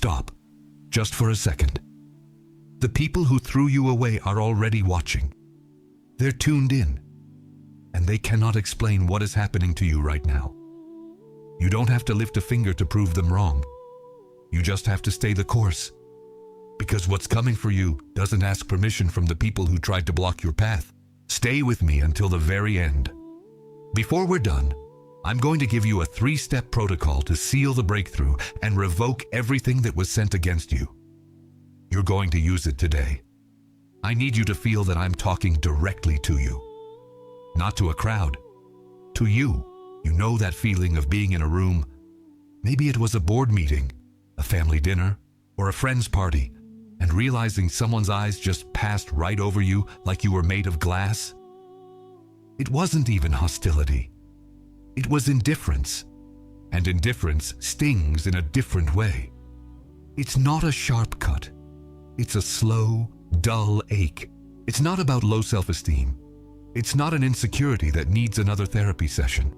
stop, just for a second. The people who threw you away are already watching. They're tuned in, and they cannot explain what is happening to you right now. You don't have to lift a finger to prove them wrong. You just have to stay the course. Because what's coming for you doesn't ask permission from the people who tried to block your path. Stay with me until the very end. Before we're done, I'm going to give you a 3-step protocol to seal the breakthrough and revoke everything that was sent against you. You're going to use it today. I need you to feel that I'm talking directly to you. Not to a crowd. To you. You know that feeling of being in a room. Maybe it was a board meeting, a family dinner, or a friend's party, and realizing someone's eyes just passed right over you like you were made of glass. It wasn't even hostility. It was indifference. And indifference stings in a different way. It's not a sharp cut. It's a slow, dull ache. It's not about low self-esteem. It's not an insecurity that needs another therapy session.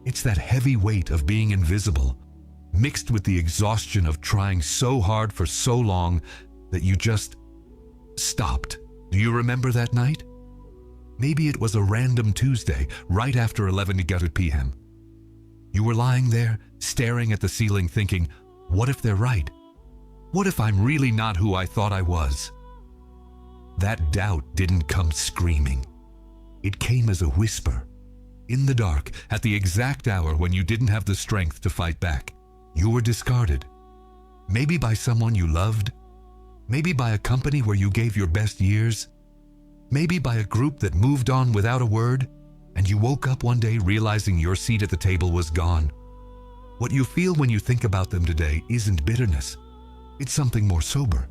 It's that heavy weight of being invisible, mixed with the exhaustion of trying so hard for so long that you just stopped. Do you remember that night? Maybe it was a random Tuesday, right after 11 p.m. You were lying there, staring at the ceiling thinking, what if they're right? What if I'm really not who I thought I was? That doubt didn't come screaming. It came as a whisper. In the dark, at the exact hour when you didn't have the strength to fight back, you were discarded. Maybe by someone you loved. Maybe by a company where you gave your best years. Maybe by a group that moved on without a word, and you woke up one day realizing your seat at the table was gone. What you feel when you think about them today isn't bitterness. It's something more sober.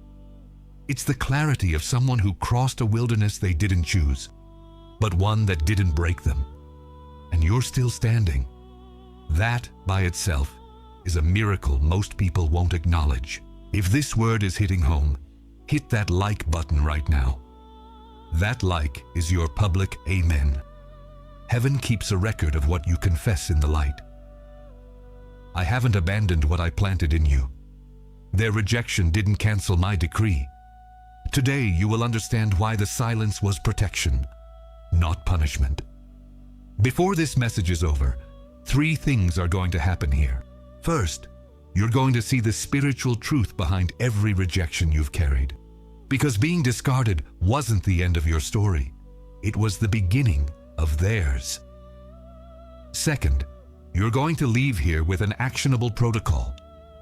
It's the clarity of someone who crossed a wilderness they didn't choose, but one that didn't break them. And you're still standing. That, by itself, is a miracle most people won't acknowledge. If this word is hitting home, hit that like button right now. That like is your public amen. Heaven keeps a record of what you confess in the light. I haven't abandoned what I planted in you. Their rejection didn't cancel my decree. Today you will understand why the silence was protection, not punishment. Before this message is over, 3 things are going to happen here. First, you're going to see the spiritual truth behind every rejection you've carried. Because being discarded wasn't the end of your story. It was the beginning of theirs. Second, you're going to leave here with an actionable protocol.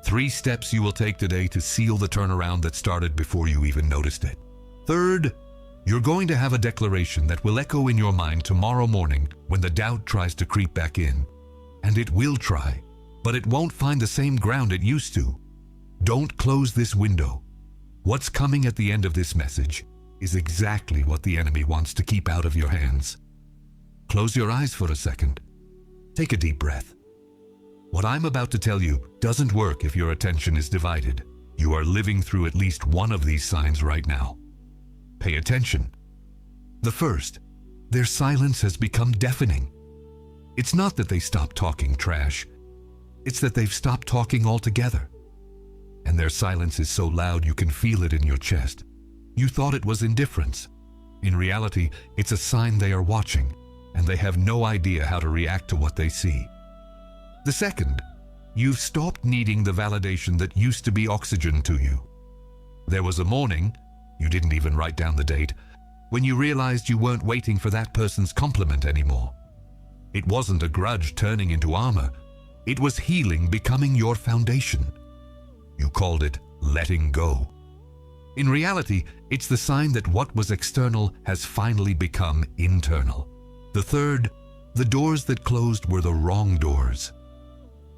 3 steps you will take today to seal the turnaround that started before you even noticed it. Third, you're going to have a declaration that will echo in your mind tomorrow morning when the doubt tries to creep back in. And it will try, but it won't find the same ground it used to. Don't close this window. What's coming at the end of this message is exactly what the enemy wants to keep out of your hands. Close your eyes for a second. Take a deep breath. What I'm about to tell you doesn't work if your attention is divided. You are living through at least one of these signs right now. Pay attention. The first, their silence has become deafening. It's not that they stopped talking trash. It's that they've stopped talking altogether. And their silence is so loud you can feel it in your chest. You thought it was indifference. In reality, it's a sign they are watching, and they have no idea how to react to what they see. The second, you've stopped needing the validation that used to be oxygen to you. There was a morning, you didn't even write down the date, when you realized you weren't waiting for that person's compliment anymore. It wasn't a grudge turning into armor. It was healing becoming your foundation. You called it letting go. In reality, it's the sign that what was external has finally become internal. The third, the doors that closed were the wrong doors.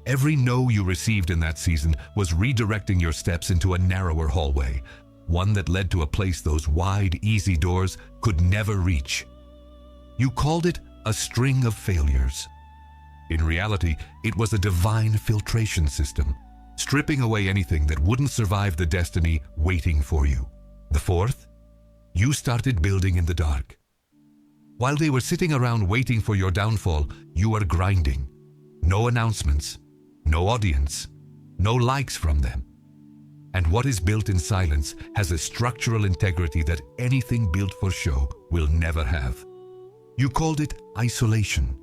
Every no you received in that season was redirecting your steps into a narrower hallway, one that led to a place those wide, easy doors could never reach. You called it a string of failures. In reality, it was a divine filtration system, stripping away anything that wouldn't survive the destiny waiting for you. The fourth, you started building in the dark. While they were sitting around waiting for your downfall, you were grinding. No announcements, no audience, no likes from them. And what is built in silence has a structural integrity that anything built for show will never have. You called it isolation.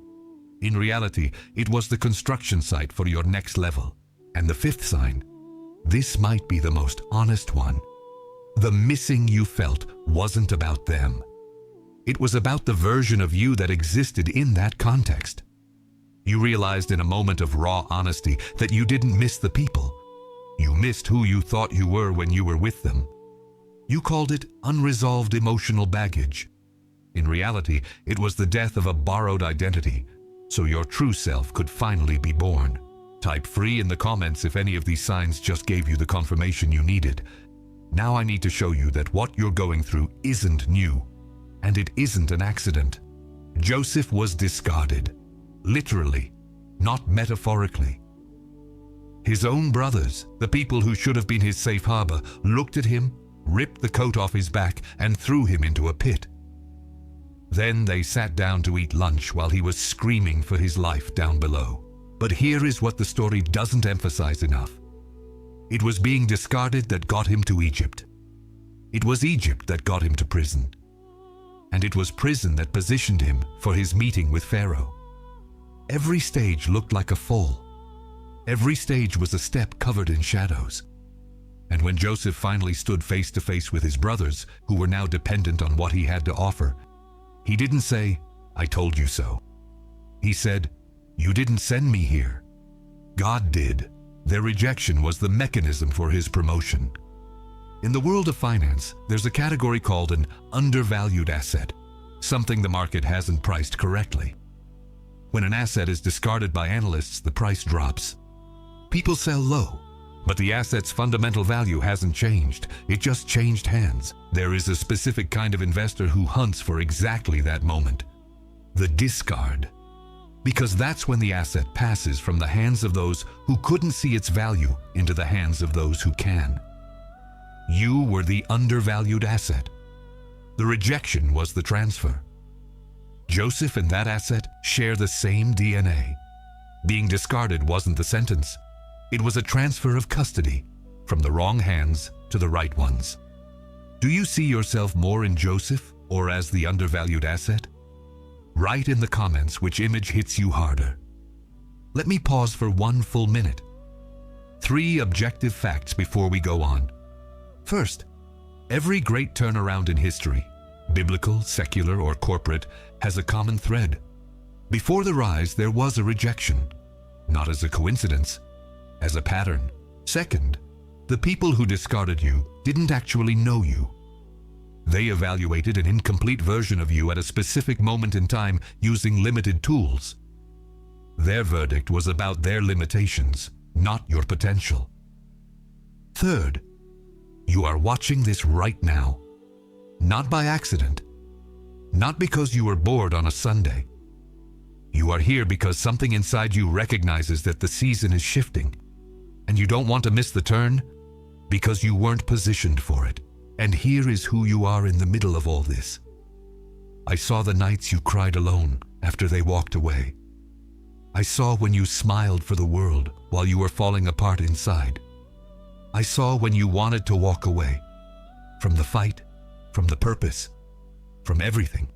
In reality, it was the construction site for your next level. And the fifth sign, this might be the most honest one. The missing you felt wasn't about them. It was about the version of you that existed in that context. You realized in a moment of raw honesty that you didn't miss the people. You missed who you thought you were when you were with them. You called it unresolved emotional baggage. In reality, it was the death of a borrowed identity, so your true self could finally be born. Type free in the comments if any of these signs just gave you the confirmation you needed. Now I need to show you that what you're going through isn't new, and it isn't an accident. Joseph was discarded, literally, not metaphorically. His own brothers, the people who should have been his safe harbor, looked at him, ripped the coat off his back, and threw him into a pit. Then they sat down to eat lunch while he was screaming for his life down below. But here is what the story doesn't emphasize enough. It was being discarded that got him to Egypt. It was Egypt that got him to prison. And it was prison that positioned him for his meeting with Pharaoh. Every stage looked like a fall. Every stage was a step covered in shadows. And when Joseph finally stood face to face with his brothers, who were now dependent on what he had to offer, he didn't say, "I told you so." He said, "You didn't send me here. God did." Their rejection was the mechanism for his promotion. In the world of finance, there's a category called an undervalued asset, something the market hasn't priced correctly. When an asset is discarded by analysts, the price drops. People sell low, but the asset's fundamental value hasn't changed. It just changed hands. There is a specific kind of investor who hunts for exactly that moment, the discard. Because that's when the asset passes from the hands of those who couldn't see its value into the hands of those who can. You were the undervalued asset. The rejection was the transfer. Joseph and that asset share the same DNA. Being discarded wasn't the sentence. It was a transfer of custody from the wrong hands to the right ones. Do you see yourself more in Joseph or as the undervalued asset? Write in the comments which image hits you harder. Let me pause for 1 full minute. 3 objective facts before we go on. First, every great turnaround in history, biblical, secular, or corporate, has a common thread. Before the rise, there was a rejection, not as a coincidence, as a pattern. Second, the people who discarded you didn't actually know you. They evaluated an incomplete version of you at a specific moment in time using limited tools. Their verdict was about their limitations, not your potential. Third, you are watching this right now, not by accident, not because you were bored on a Sunday. You are here because something inside you recognizes that the season is shifting, and you don't want to miss the turn because you weren't positioned for it. And here is who you are in the middle of all this. I saw the nights you cried alone after they walked away. I saw when you smiled for the world while you were falling apart inside. I saw when you wanted to walk away from the fight, from the purpose, from everything.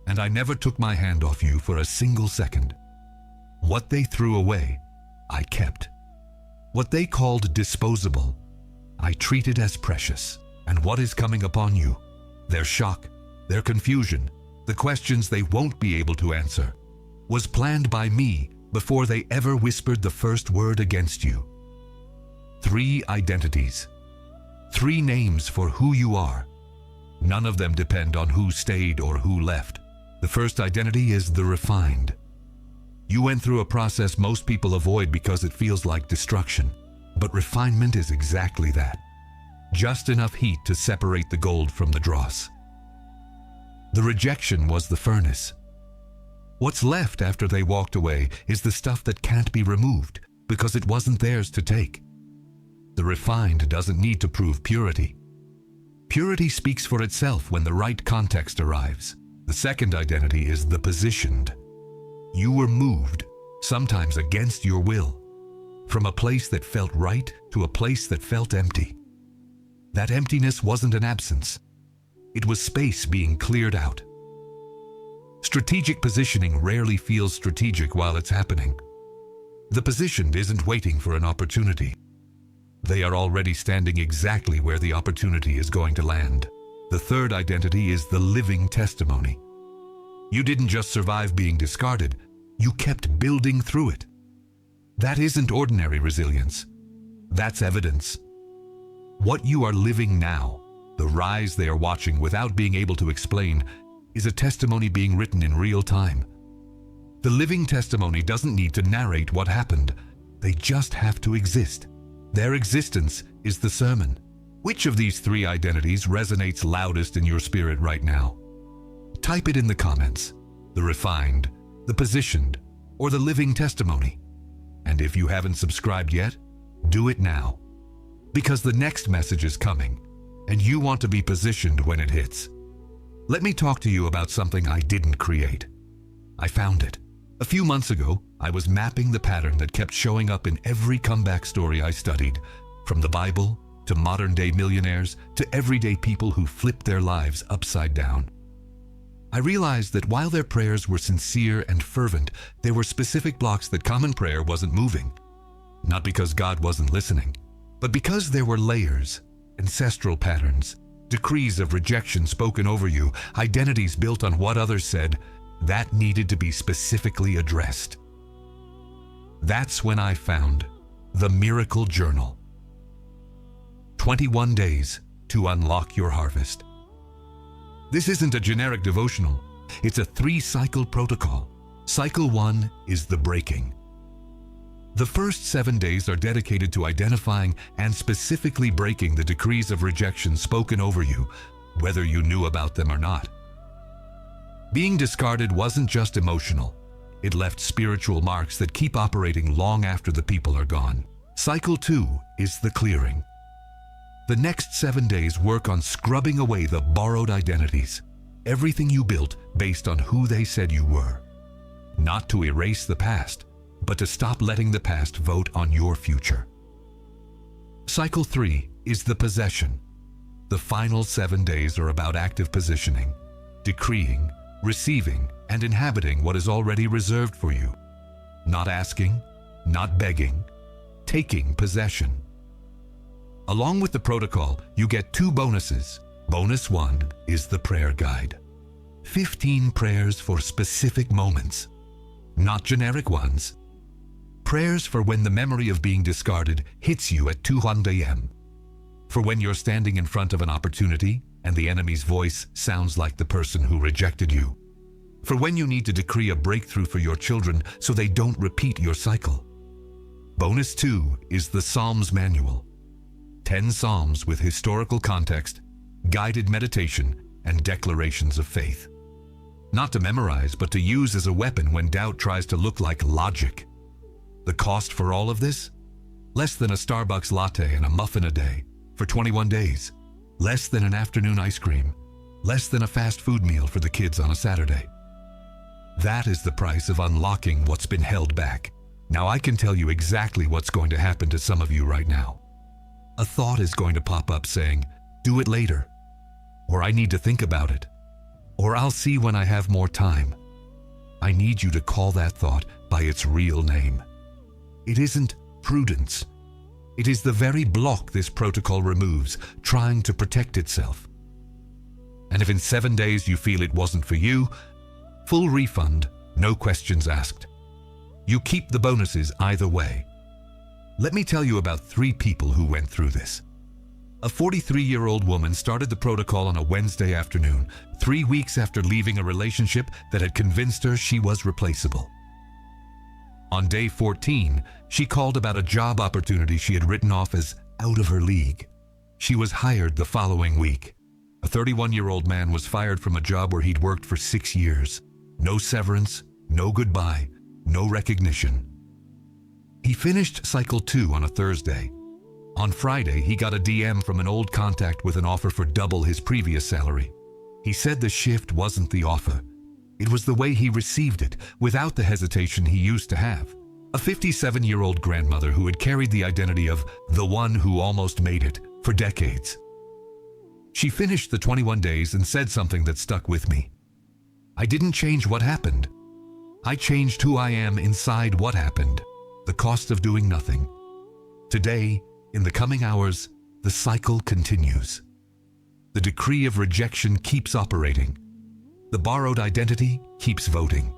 And I never took my hand off you for a single second. What they threw away, I kept. What they called disposable, I treated as precious. And what is coming upon you, their shock, their confusion, the questions they won't be able to answer, was planned by me before they ever whispered the first word against you. 3 identities, 3 names for who you are. None of them depend on who stayed or who left. The first identity is the refined. You went through a process most people avoid because it feels like destruction, but refinement is exactly that. Just enough heat to separate the gold from the dross. The rejection was the furnace. What's left after they walked away is the stuff that can't be removed because it wasn't theirs to take. The refined doesn't need to prove purity. Purity speaks for itself when the right context arrives. The second identity is the positioned. You were moved, sometimes against your will, from a place that felt right to a place that felt empty. That emptiness wasn't an absence. It was space being cleared out. Strategic positioning rarely feels strategic while it's happening. The positioned isn't waiting for an opportunity. They are already standing exactly where the opportunity is going to land. The third identity is the living testimony. You didn't just survive being discarded, you kept building through it. That isn't ordinary resilience. That's evidence. What you are living now, the rise they are watching without being able to explain, is a testimony being written in real time. The living testimony doesn't need to narrate what happened. They just have to exist. Their existence is the sermon. Which of these three identities resonates loudest in your spirit right now? Type it in the comments. The refined, the positioned, or the living testimony. And if you haven't subscribed yet, do it now. Because the next message is coming, and you want to be positioned when it hits. Let me talk to you about something I didn't create. I found it. A few months ago, I was mapping the pattern that kept showing up in every comeback story I studied, from the Bible to modern-day millionaires to everyday people who flipped their lives upside down. I realized that while their prayers were sincere and fervent, there were specific blocks that common prayer wasn't moving. Not because God wasn't listening, but because there were layers, ancestral patterns, decrees of rejection spoken over you, identities built on what others said, that needed to be specifically addressed. That's when I found the Miracle Journal. 21 days to unlock your harvest. This isn't a generic devotional. It's a 3-cycle protocol. Cycle 1 is the breaking. The first 7 days are dedicated to identifying and specifically breaking the decrees of rejection spoken over you, whether you knew about them or not. Being discarded wasn't just emotional. It left spiritual marks that keep operating long after the people are gone. Cycle 2 is the clearing. The next 7 days work on scrubbing away the borrowed identities, everything you built based on who they said you were. Not to erase the past, but to stop letting the past vote on your future. Cycle 3 is the possession. The final 7 days are about active positioning, decreeing, receiving, and inhabiting what is already reserved for you. Not asking, not begging, taking possession. Along with the protocol, you get 2 bonuses. Bonus 1 is the prayer guide. 15 prayers for specific moments, not generic ones. Prayers for when the memory of being discarded hits you at 2:00 a.m. For when you're standing in front of an opportunity and the enemy's voice sounds like the person who rejected you. For when you need to decree a breakthrough for your children so they don't repeat your cycle. Bonus 2 is the Psalms Manual. 10 Psalms with historical context, guided meditation, and declarations of faith. Not to memorize, but to use as a weapon when doubt tries to look like logic. The cost for all of this? Less than a Starbucks latte and a muffin a day for 21 days. Less than an afternoon ice cream. Less than a fast food meal for the kids on a Saturday. That is the price of unlocking what's been held back. Now I can tell you exactly what's going to happen to some of you right now. A thought is going to pop up saying, "Do it later," or "I need to think about it," or "I'll see when I have more time." I need you to call that thought by its real name. It isn't prudence. It is the very block this protocol removes, trying to protect itself. And if in 7 days you feel it wasn't for you, full refund, no questions asked. You keep the bonuses either way. Let me tell you about 3 people who went through this. A 43-year-old woman started the protocol on a Wednesday afternoon, 3 weeks after leaving a relationship that had convinced her she was replaceable. On day 14, she called about a job opportunity she had written off as out of her league. She was hired the following week. A 31-year-old man was fired from a job where he'd worked for 6 years. No severance, no goodbye, no recognition. He finished cycle 2 on a Thursday. On Friday, he got a DM from an old contact with an offer for double his previous salary. He said the shift wasn't the offer. It was the way he received it, without the hesitation he used to have. A 57-year-old grandmother who had carried the identity of the one who almost made it for decades. She finished the 21 days and said something that stuck with me. I didn't change what happened. I changed who I am inside what happened, the cost of doing nothing. Today, in the coming hours, the cycle continues. The decree of rejection keeps operating. The borrowed identity keeps voting.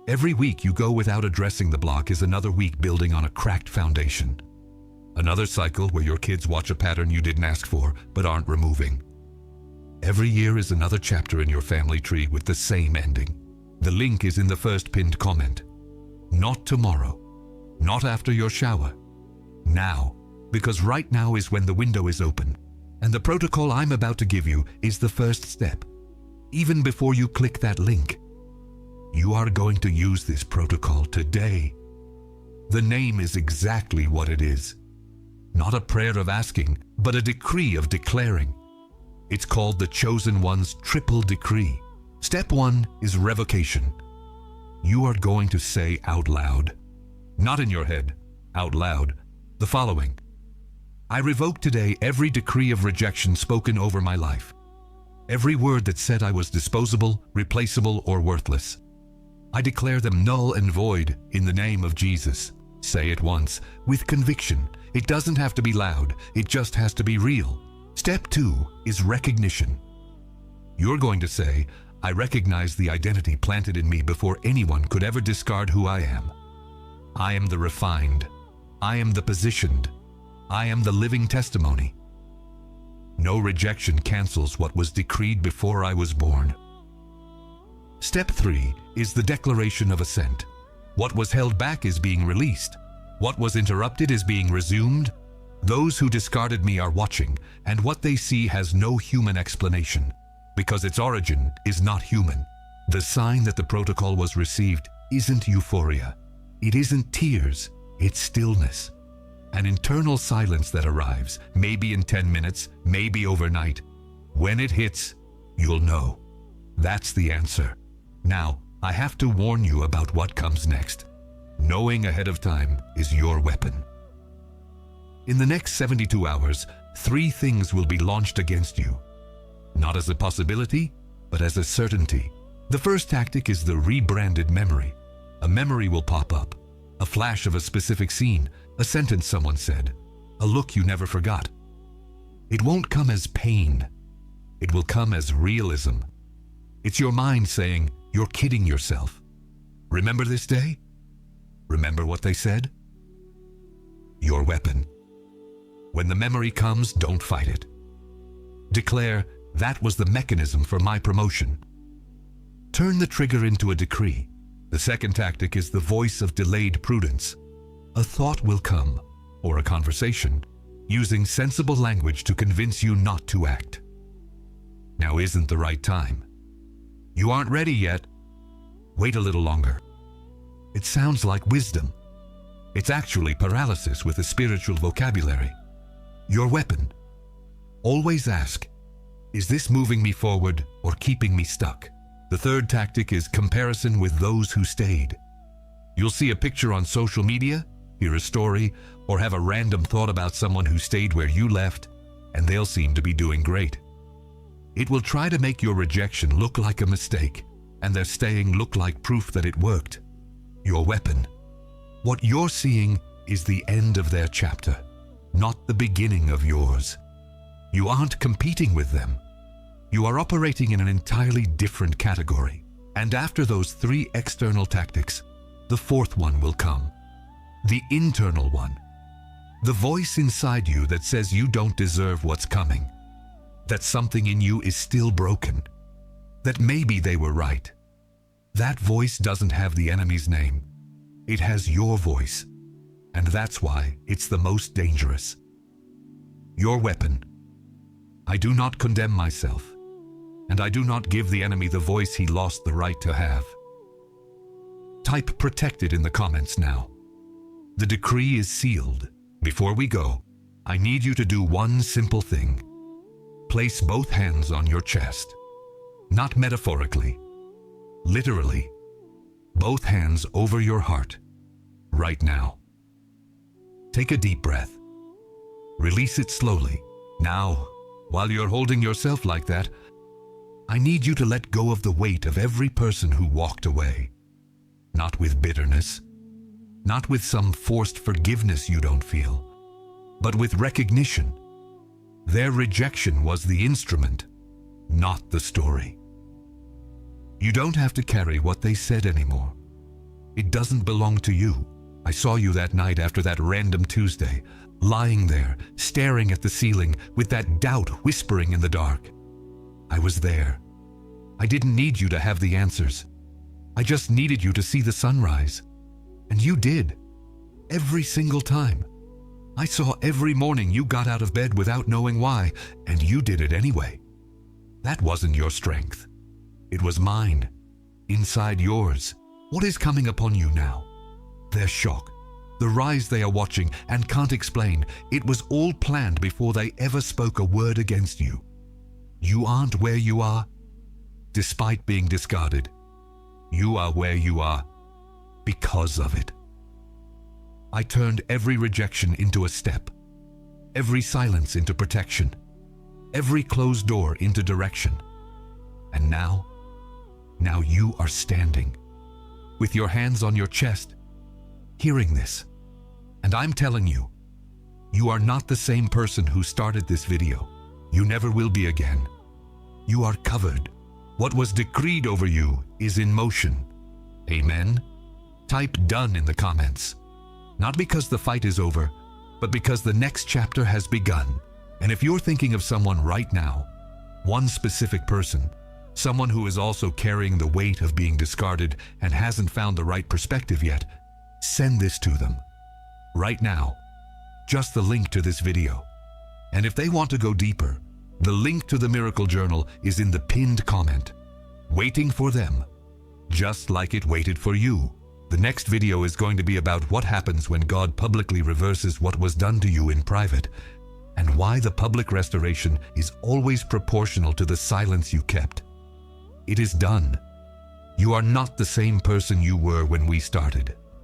Every week you go without addressing the block is another week building on a cracked foundation. Another cycle where your kids watch a pattern you didn't ask for but aren't removing. Every year is another chapter in your family tree with the same ending. The link is in the first pinned comment. Not tomorrow. Not after your shower. Now. Because right now is when the window is open. And the protocol I'm about to give you is the first step. Even before you click that link, you are going to use this protocol today. The name is exactly what it is. Not a prayer of asking, but a decree of declaring. It's called the Chosen One's Triple Decree. Step 1 is revocation. You are going to say out loud, not in your head, out loud, the following. I revoke today every decree of rejection spoken over my life. Every word that said I was disposable, replaceable, or worthless. I declare them null and void in the name of Jesus. Say it once, with conviction. It doesn't have to be loud, it just has to be real. Step 2 is recognition. You're going to say, I recognize the identity planted in me before anyone could ever discard who I am. I am the refined. I am the positioned. I am the living testimony. No rejection cancels what was decreed before I was born. Step 3 is the declaration of assent. What was held back is being released. What was interrupted is being resumed. Those who discarded me are watching, and what they see has no human explanation, because its origin is not human. The sign that the protocol was received isn't euphoria. It isn't tears, it's stillness. An internal silence that arrives, maybe in 10 minutes, maybe overnight. When it hits, you'll know. That's the answer. Now, I have to warn you about what comes next. Knowing ahead of time is your weapon. In the next 72 hours, 3 things will be launched against you. Not as a possibility, but as a certainty. The first tactic is the rebranded memory. A memory will pop up. A flash of a specific scene, a sentence someone said, a look you never forgot. It won't come as pain. It will come as realism. It's your mind saying, you're kidding yourself. Remember this day? Remember what they said? Your weapon. When the memory comes, don't fight it. Declare, that was the mechanism for my promotion. Turn the trigger into a decree. The second tactic is the voice of delayed prudence. A thought will come, or a conversation, using sensible language to convince you not to act. Now isn't the right time. You aren't ready yet. Wait a little longer. It sounds like wisdom. It's actually paralysis with a spiritual vocabulary. Your weapon. Always ask, is this moving me forward or keeping me stuck? The third tactic is comparison with those who stayed. You'll see a picture on social media, hear a story, or have a random thought about someone who stayed where you left, and they'll seem to be doing great. It will try to make your rejection look like a mistake, and their staying look like proof that it worked. Your weapon. What you're seeing is the end of their chapter, not the beginning of yours. You aren't competing with them. You are operating in an entirely different category. And after those 3 external tactics, the 4th one will come. The internal one. The voice inside you that says you don't deserve what's coming. That something in you is still broken. That maybe they were right. That voice doesn't have the enemy's name. It has your voice. And that's why it's the most dangerous. Your weapon. I do not condemn myself. And I do not give the enemy the voice he lost the right to have. Type protected in the comments now. The decree is sealed. Before we go, I need you to do one simple thing. Place both hands on your chest. Not metaphorically. Literally. Both hands over your heart. Right now. Take a deep breath. Release it slowly. Now, While you're holding yourself like that, I need you to let go of the weight of every person who walked away. Not with bitterness, not with some forced forgiveness you don't feel, but with recognition. Their rejection was the instrument, not the story. You don't have to carry what they said anymore. It doesn't belong to you. I saw you that night after that random Tuesday, lying there, staring at the ceiling with that doubt whispering in the dark. I was there. I didn't need you to have the answers. I just needed you to see the sunrise. And you did. Every single time. I saw every morning you got out of bed without knowing why, and you did it anyway. That wasn't your strength. It was mine. Inside yours. What is coming upon you now? Their shock. The rise they are watching and can't explain. It was all planned before they ever spoke a word against you. You aren't where you are, despite being discarded. You are where you are because of it. I turned every rejection into a step, every silence into protection, every closed door into direction. And now you are standing, with your hands on your chest, hearing this. And I'm telling you, you are not the same person who started this video. You never will be again. You are covered. What was decreed over you is in motion. Amen? Type done in the comments. Not because the fight is over, but because the next chapter has begun. And if you're thinking of someone right now, one specific person, someone who is also carrying the weight of being discarded and hasn't found the right perspective yet, send this to them. Right now. Just the link to this video. And if they want to go deeper, the link to the Miracle Journal is in the pinned comment, waiting for them, just like it waited for you. The next video is going to be about what happens when God publicly reverses what was done to you in private, and why the public restoration is always proportional to the silence you kept. It is done. You are not the same person you were when we started.